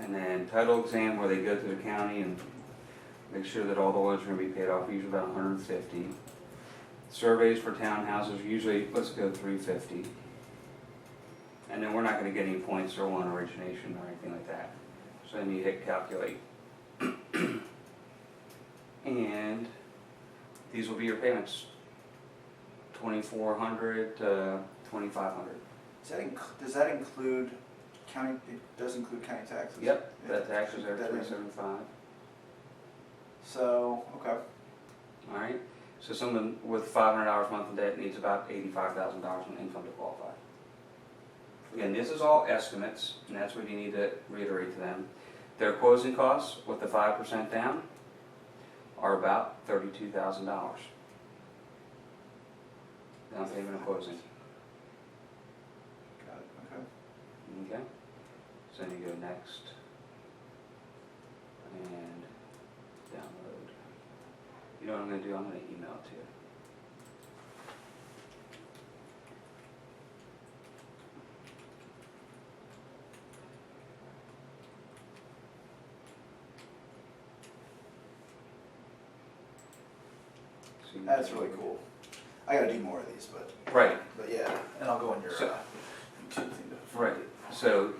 And then title exam where they go to the county and make sure that all the loans are gonna be paid off, usually about 150. Surveys for townhouses, usually, let's go 350. And then we're not gonna get any points or one origination or anything like that. So then you hit calculate. And these will be your payments, 2,400 to 2,500. Does that include county, it does include county taxes? Yep, Yeah. that taxes are That in. 375. So, okay. All right. So someone with $500 a month in debt needs about $85,000 in income to qualify. Again, this is all estimates, and that's what you need to reiterate to them. Their closing costs with the 5% down are about $32,000. Down payment and closing. Got it, okay. Okay. So then you go next and download. You know what I'm going to do? I'm going to email it to you. So you That's can- really cool. I gotta do more of these, but Right. yeah, and I'll go on your So- YouTube thing to. Right. So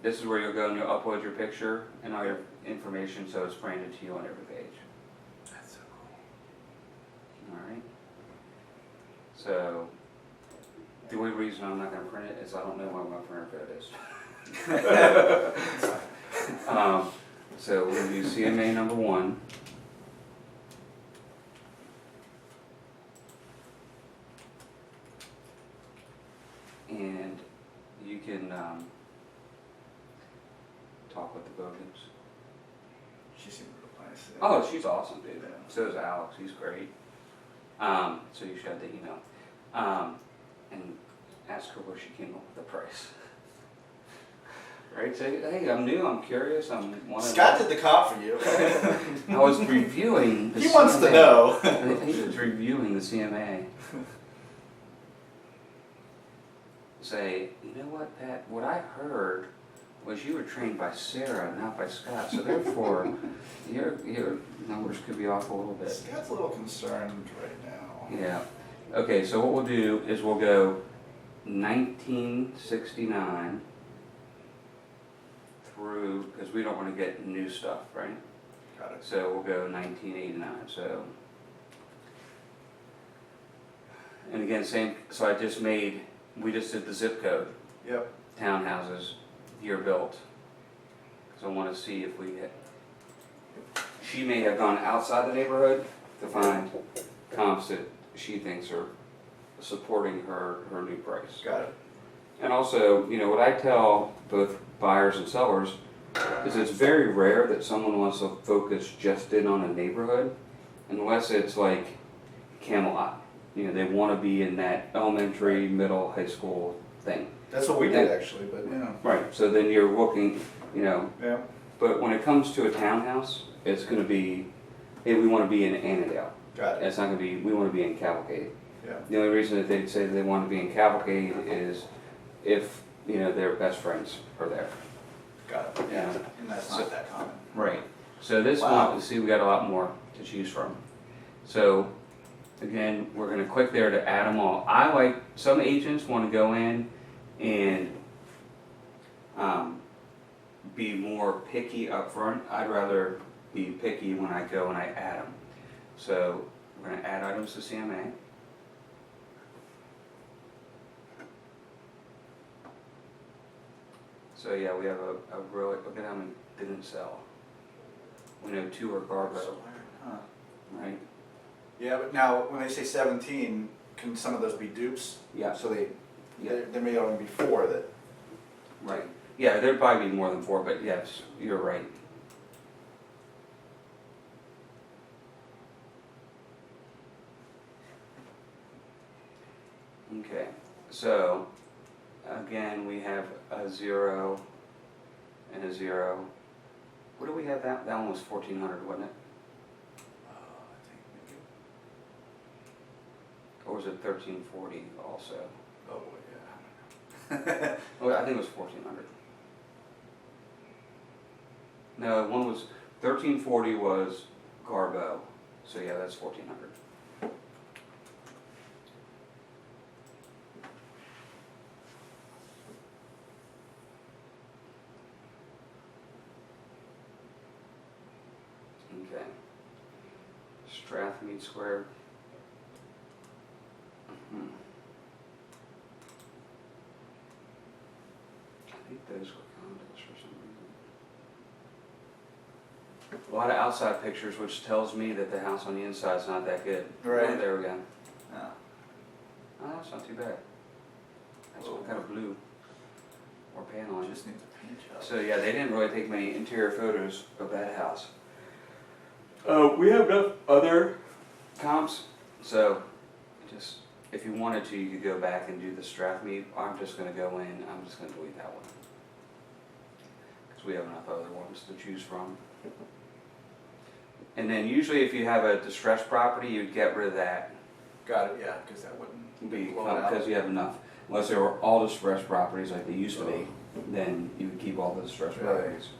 this is where you'll go and you'll upload your picture and all your information so it's branded to you on every page. That's so cool. All right. So the only reason I'm not going to print it is I don't know where my printer code is. So we're going to do CMA number 1. And you can talk with the Bogans. She seemed real nice. Oh, she's awesome, dude. Yeah. So is Alex. He's great. So you should have the email. And ask her where she came up with the price. Right? Say, hey, I'm new. I'm curious. Scott did the comp for you. I was reviewing. The He wants to CMA. know. He was reviewing the CMA. Say, you know what, Pat? What I heard was you were trained by Sarah, not by Scott. So therefore, your numbers could be off a little bit. Scott's a little concerned right now. Yeah. Okay. So what we'll do is we'll go 1969 through, because we don't want to get new stuff, right? Got it. So we'll go 1989. So, and again, same. So we just did the zip code, Yep. townhouses, year built. Because I want to see if we get. She may have gone outside the neighborhood to find comps that she thinks are supporting her new price. Got it. And also, what I tell both buyers and sellers is it's very rare that someone wants to focus just in on a neighborhood, unless it's like Camelot. They want to be in that elementary, middle, high school thing. That's what we did actually, but yeah. Right. So then you're looking, Yeah. but when it comes to a townhouse, it's going to be, hey, we want to be in Annandale. Got it. It's not going to be, we want to be in Cavalcade. Yeah. The only reason that they'd say they want to be in Cavalcade is if, their best friends are there. Got it. Yeah. And that's So- not that common. Right. So this Wow. one, see, we got a lot more to choose from. So again, we're going to click there to add them all. Some agents want to go in and be more picky up front. I'd rather be picky when I go and I add them. So we're going to add items to CMA. So yeah, we have a really, look at how many didn't sell. We know 2 are guardrail, Huh. right? Yeah, but now when they say 17, can some of those be dupes? Yeah. So Yeah. there may only be 4 that. Right. Yeah, there'd probably be more than 4, but yes, you're right. Okay, so again, we have a 0 and a 0. What do we have that? That one was 1,400, wasn't it? I think maybe. Or was it 1,340 also? Oh, yeah. Oh, I think it was 1,400. No, one was, 1340 was Garbo, so yeah, that's 1400. Okay. Strathmead Square. Mhm. I think those were condos for some reason. A lot of outside pictures, which tells me that the house on the inside is not that good. Right. Oh, there we go. Yeah. Oh, that's not too bad. That's what kind of blue or paneling. Just needs a paint job. So yeah, they didn't really take many interior photos of that house. We have enough other comps, so just, if you wanted to, you could go back and do the Strathmead. I'm just gonna go in, I'm just gonna delete that one. Because we have enough other ones to choose from. And then usually if you have a distressed property, you'd get rid of that. Got it, yeah, because that wouldn't blow it out. Because you have enough. Unless they were all distressed properties like they used to be, then you would keep all the distressed Right. properties.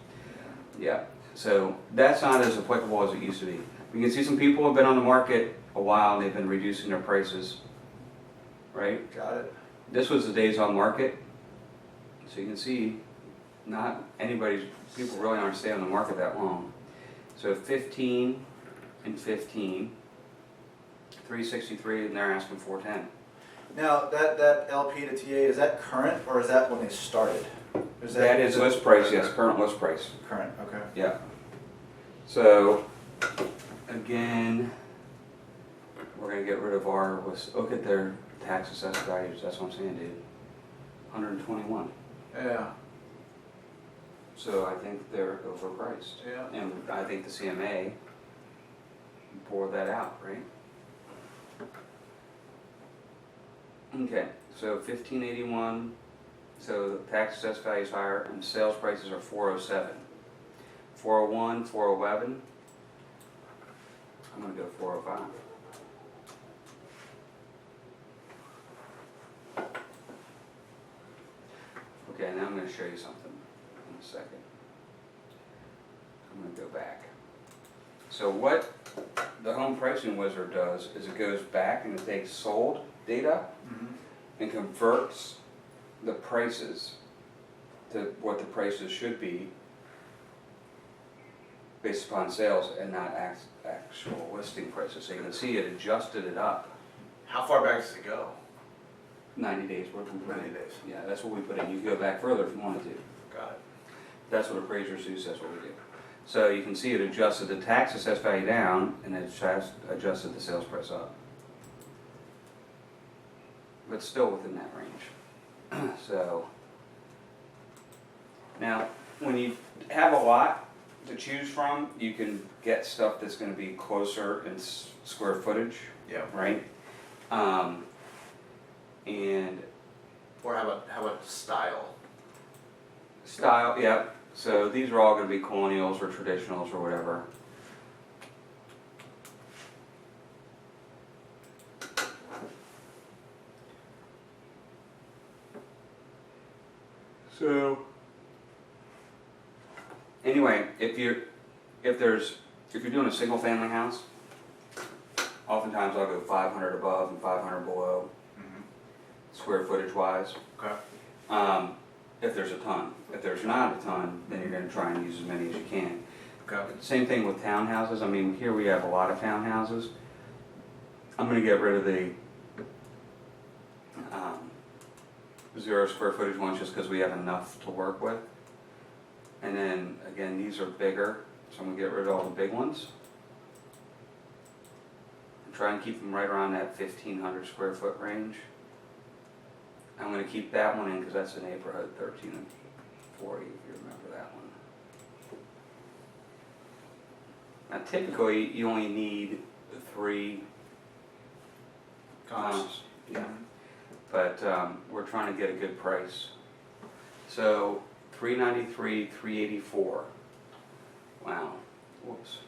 Yeah, so that's not as applicable as it used to be. We can see some people have been on the market a while and they've been reducing their prices, right? Got it. This was the days on market, so you can see not anybody's, people really aren't staying on the market that long. So 15 and 15, 363, and they're asking 410. Now, that LP to TA, is that current or is that when they started? That is list price, yes, current list price. Current, okay. Yeah. So, again, we're gonna get rid of our, look at their tax assessed values, that's what I'm saying, dude. 121. Yeah, So I think they're overpriced. yeah. And I think the CMA bore that out, right? Okay, so 1581, so the tax assessed value is higher and sales prices are 407. 401, 411, I'm gonna go 405. Okay, now I'm gonna show you something in a second. I'm gonna go back. So what the Home Pricing Wizard does is it goes back and it takes sold data Mhm. and converts the prices to what the prices should be based upon sales and not actual listing prices. So you can see it adjusted it up. How far back does it go? 90 days worth of 90 days. Yeah, that's what we put in. You can go back further if you wanted to. Got it. That's what appraisers do, so that's what we do. So you can see it adjusted the tax assessed value down and it adjusted the sales price up. But still within that range. So, now, when you have a lot to choose from, you can get stuff that's gonna be closer in square footage, Yeah. right? And Or how about style? style, yeah, so these are all gonna be colonials or traditionals or whatever. So, anyway, if you're doing a single family house, oftentimes I'll go 500 above and 500 below, square footage wise. Okay. If there's a ton. If there's not a ton, then you're gonna try and use as many as you can. Okay. Same thing with townhouses. I mean, here we have a lot of townhouses. I'm gonna get rid of the 0 square footage ones just because we have enough to work with. And then, again, these are bigger, so I'm gonna get rid of all the big ones. And try and keep them right around that 1,500 square foot range. I'm gonna keep that one in because that's the neighborhood, 13 and 40, if you remember that one. Now typically, you only need 3 comps. Yeah. But we're trying to get a good price. So 393, 384. Wow. Whoops.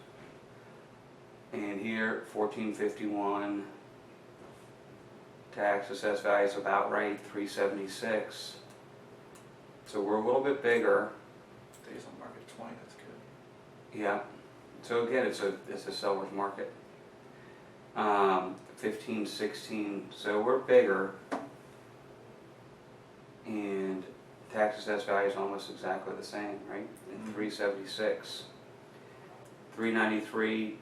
And here 1451. Tax assessed value is about right, 376. So we're a little bit bigger. Days on market 20, that's good. Yeah, so again, it's a seller's market. 15, 16, so we're bigger. And tax assessed value is almost exactly the same, right? And 376, 393,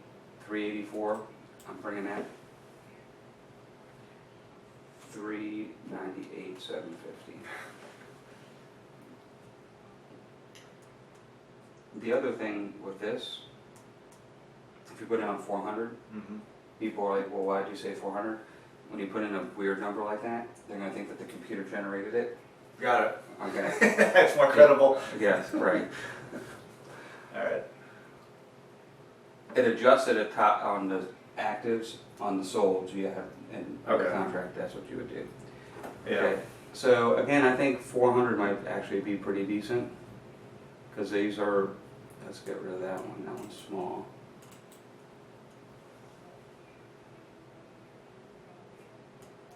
384, I'm bringing that. 398, 750. The other thing with this, if you put down 400, Mm-hmm. people are like, well, why did you say 400? When you put in a weird number like that, they're gonna think that the computer generated it. Got it. Okay. It's more credible. Yes, right. All right. It adjusted a top on the actives, on the solds you have in the Okay. contract, that's what you would do. Yeah. Okay. So again, I think 400 might actually be pretty decent, because these are, let's get rid of that one's small.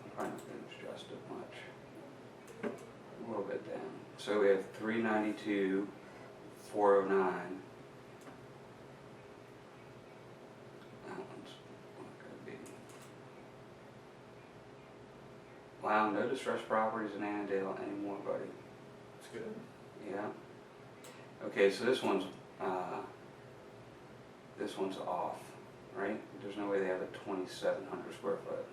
I'm probably not going to adjust it much. A little bit down. So we have 392, 409. That one's not going to be. Wow, no distressed properties in Annandale anymore, buddy. That's good. Yeah. Okay, so this one's off, right? There's no way they have a 2,700 square foot.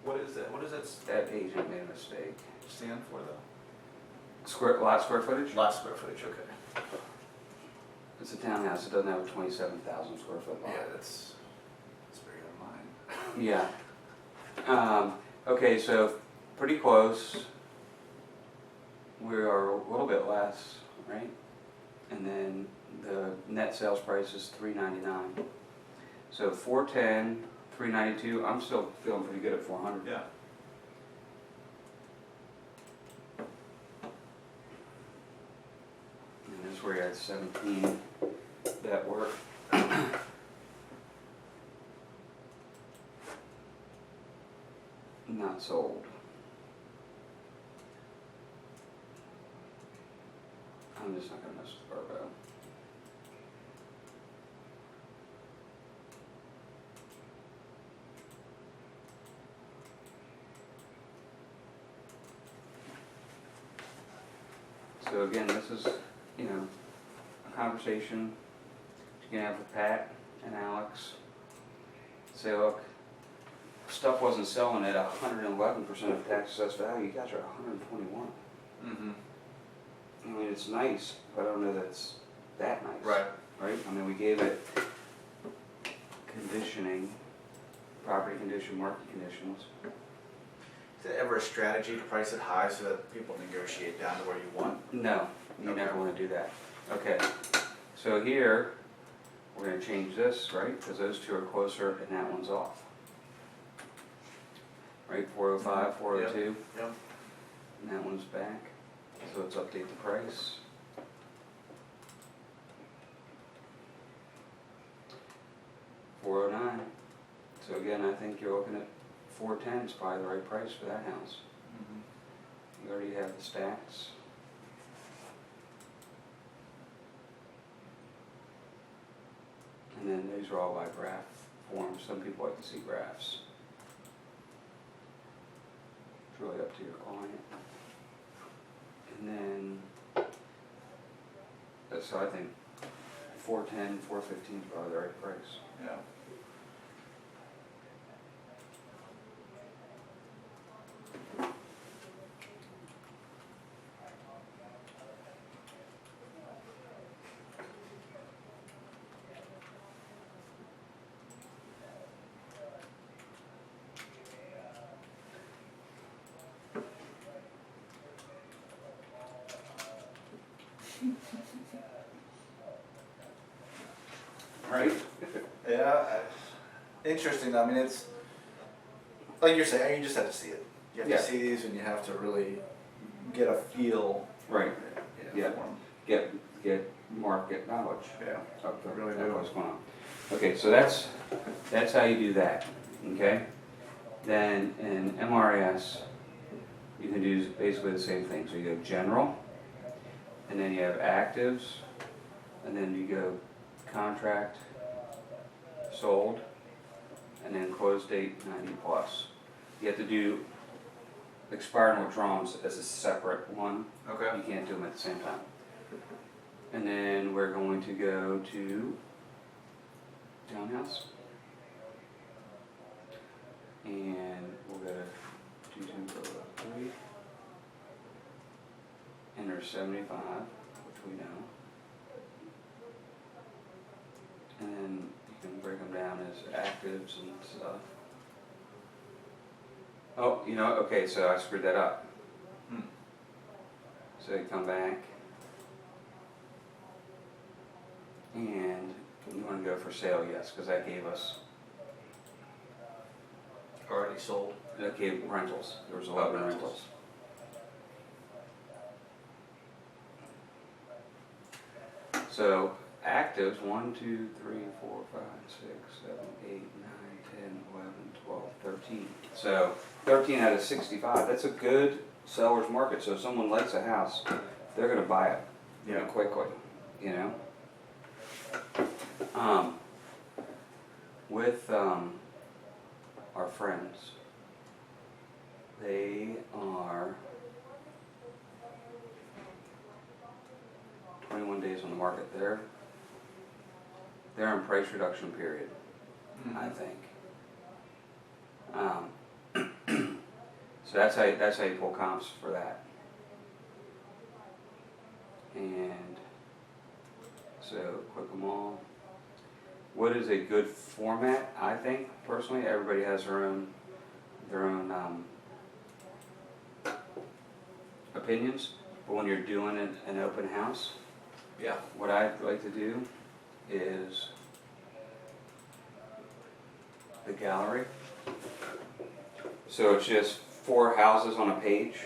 What is that? What does that That agent made a mistake. stand for though? Lot square footage? Lot square footage, okay. It's a townhouse, it doesn't have a 27,000 square foot lot. Yeah, that's bigger than mine. Yeah. Okay, so pretty close. We are a little bit less, right? And then the net sales price is $399. So 410, 392. I'm still feeling pretty good at 400. Yeah. And that's where you're at 17. That work. Not sold. I'm just not gonna mess with Verbo. So again, this is, a conversation you can have with Pat and Alex. Say, look, stuff wasn't selling at 111% of tax assessed value. You guys are 121. Mm-hmm. I mean, it's nice, but I don't know that it's that nice. Right. Right? I mean, we gave it conditioning, property condition, market conditions. Is it ever a strategy to price it high so that people negotiate down to where you want? No, you Okay. never want to do that. Okay, so here, we're going to change this, right? Because those two are closer and that one's off. Right, 405, 402, Yep. and that one's back. So let's update the price. $409. So again, I think you're looking at 410 is probably the right price for that house. Mm-hmm. You already have the stats. And then these are all by graph form. Some people like to see graphs. It's really up to your client. And then, so I think 410, 415 is probably the right price. Yeah. Right? Yeah. Interesting. I mean, it's like you're saying. You just have to see it. You have Yeah. to see these, and you have to really get a feel. Right. Yeah. For 'em. Get market knowledge. Yeah. Of the- Really of do. what's going on. Okay, so that's how you do that, okay? Then in MRS, you can do basically the same thing. So you go general, and then you have actives, and then you go contract, sold, and then close date 90 plus. You have to do expired and withdrawals as a separate one. Okay. You can't do them at the same time. And then we're going to go to townhouse. And we'll go to 2203. Enter 75, which we know. And then you can break them down as actives and stuff. Oh, you know, okay, so I screwed that up. Hmm. So you come back. And you want to go for sale, yes, because that gave us, Already sold. that gave rentals. There was 11 rentals. rentals. So actives 1, 2, 3, 4, 5, 6, 7, 8, 9, 10, 11, 12, 13. So 13 out of 65. That's a good seller's market. So if someone likes a house, they're going to buy it Yeah. quickly, you know. With our friends, they are 21 days on the market. They're in price reduction period, I think. So that's how you pull comps for that. And so click them all. What is a good format? I think personally, everybody has their own opinions. But when you're doing an open house, Yeah. what I'd like to do is the gallery. So it's just 4 houses on a page.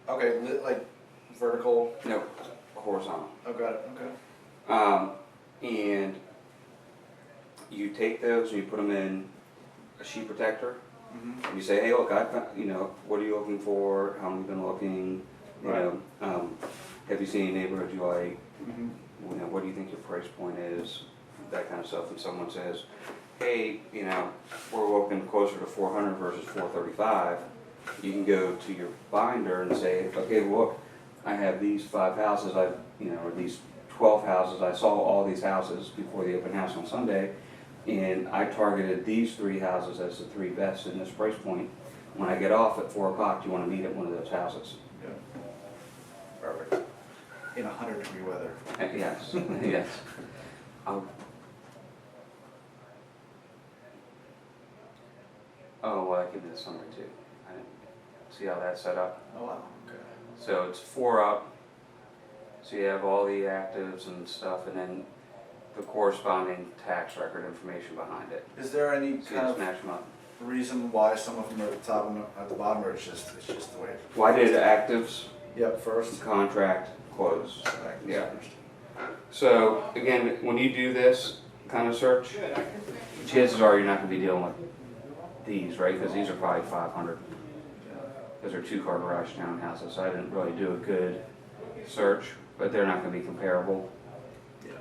Okay, like vertical. No, horizontal. Oh, got it. Okay. And you take those and you put them in a sheet protector. Mm-hmm. And you say, hey, look, what are you looking for? How long have you been looking? Have you seen any neighborhoods you like? Mm-hmm. What do you think your price point is? That kind of stuff. And someone says, hey, we're looking closer to 400 versus 435. You can go to your binder and say, okay, look, I have these 5 houses, or these 12 houses. I saw all these houses before the open house on Sunday, and I targeted these 3 houses as the 3 best in this price point. When I get off at 4 o'clock, do you want to meet at one of those houses? Yeah. Perfect. In 100-degree weather. Yes, yes. Oh, well, I can do the summary too. I didn't see how that's set up. Oh wow. Okay. So it's 4 up. So you have all the actives and stuff, and then the corresponding tax record information behind it. Is there any So you kind just of match them up. reason why some of them are at the top and at the bottom, or it's just the way? Why did actives, Yep. First. contract, close? Second, Yeah. first. So again, when you do this kind of search, chances are you're not going to be dealing with these, right? Because these are probably 500. Those are 2-car garage townhouses. So I didn't really do a good search, but they're not going to be comparable. Yeah.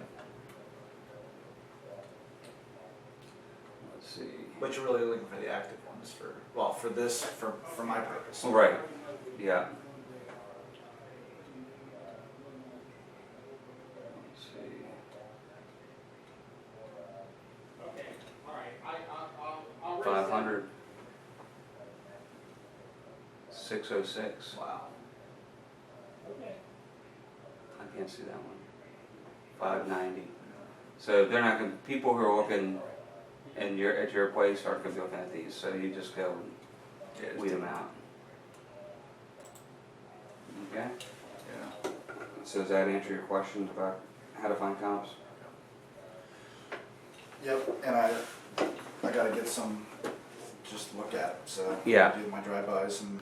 Let's see. But you're really looking for the active ones for this, for my purpose. Right. Yeah. Let's see. 500. 606. Wow. I can't see that one. 590. So they're not going. People who are looking, at your place aren't going to be looking at these. So you just go and weed them out. Okay. Yeah. So does that answer your questions about how to find comps? Yep. And I gotta get some, just look at it. So Yeah. do my drive-bys and